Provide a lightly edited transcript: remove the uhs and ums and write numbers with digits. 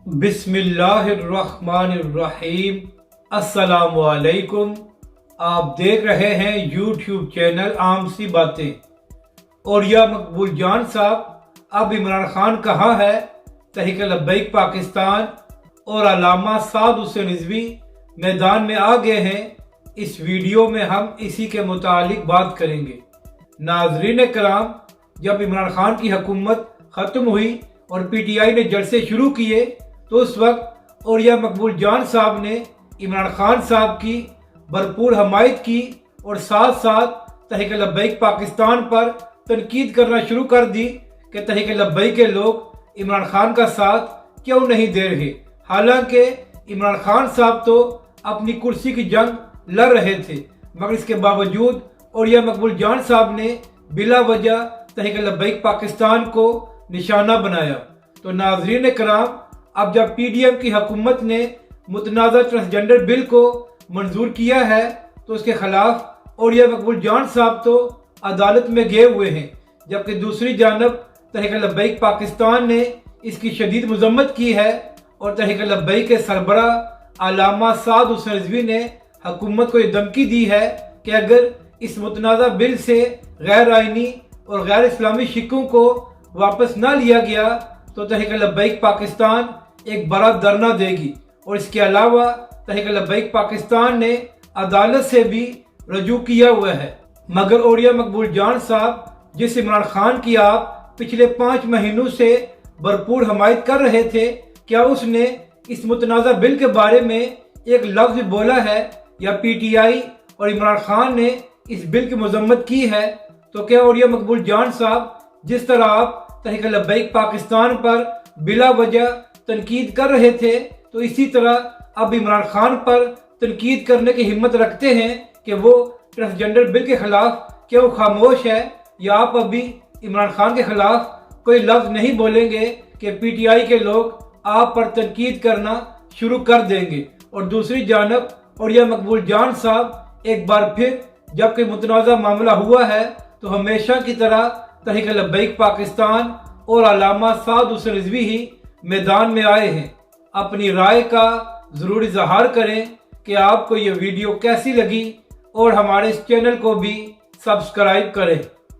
बिस्मिल्लाहिर्रहमानिर्रहीम। अस्सलाम वालेकुम। आप देख रहे हैं यूट्यूब चैनल आम सी बातें। और या मकबूल जान साहब, अब इमरान खान कहाँ है? तहरीक लब्बैक पाकिस्तान और अल्लामा साद हुसैन रिजवी मैदान में आ गए हैं। इस वीडियो में हम इसी के मुतालिक बात करेंगे। नाजरीन कराम, जब इमरान खान की हुकूमत ख़त्म हुई और पीटीआई ने जलसे शुरू किए तो उस वक्त और या मकबूल जान साहब ने इमरान खान साहब की भरपूर हमायत की और साथ साथ तहरीक लब्बैक पाकिस्तान पर तनकीद करना शुरू कर दी कि तहरीक लब्बैक के लोग इमरान खान का साथ क्यों नहीं दे रहे। हालांकि इमरान खान साहब तो अपनी कुर्सी की जंग लड़ रहे थे, मगर इसके बावजूद और या मकबूल जान साहब ने बिला वजह तहरीक लब्बैक पाकिस्तान को निशाना बनाया। तो नाजरीन कराम, अब जब पीडीएम की हुकूमत ने मुतनाज़ा ट्रांसजेंडर बिल को मंजूर किया है तो उसके खिलाफ और या मकबूल जान साहब तो अदालत में गए हुए हैं, जबकि दूसरी जानब तहरीक लब्बैक पाकिस्तान ने इसकी शदीद मजम्मत की है और तहरीक लब्बैक के सरबराह अल्लामा साद हुसैन रिजवी ने हुकूमत को ये धमकी दी है कि अगर इस मुतनाज़ा बिल से गैर आइनी और गैर इस्लामी शिक्कों को वापस न लिया गया तो तहरीक लब्बैक पाकिस्तान एक बड़ा धरना देगी। और इसके अलावा तहरीक लब्बैक पाकिस्तान ने अदालत से भी रजू किया हुआ है। मगर और या मकबूल जान साहब, जिस इमरान खान की आप पिछले 5 महीनों से भरपूर हमायत कर रहे थे, क्या उसने इस मुतनाज़ा बिल के बारे में एक लफ्ज़ भी बोला है या पीटीआई और इमरान खान ने इस बिल की मजम्मत की है? तो क्या और या मकबूल जान साहब, जिस तरह आप तहरीक लब्बैक पाकिस्तान पर बिला वजह तनकीद कर रहे थे, तो इसी तरह अब इमरान खान पर तनकीद करने की हिम्मत रखते हैं कि वो ट्रांसजेंडर बिल के खिलाफ क्यों खामोश है? या आप अभी इमरान खान के खिलाफ कोई लफ्ज़ नहीं बोलेंगे कि पीटीआई के लोग आप पर तनकीद करना शुरू कर देंगे? और दूसरी जानब और या मकबूल जान साहब, एक बार फिर जब कोई मुतनाज़ा मामला हुआ है तो हमेशा की तरह तहरीक लब्बैक पाकिस्तान और अल्लामा साद हुसैन रिजवी ही मैदान में आए हैं। अपनी राय का ज़रूर इजहार करें कि आपको ये वीडियो कैसी लगी और हमारे इस चैनल को भी सब्सक्राइब करें।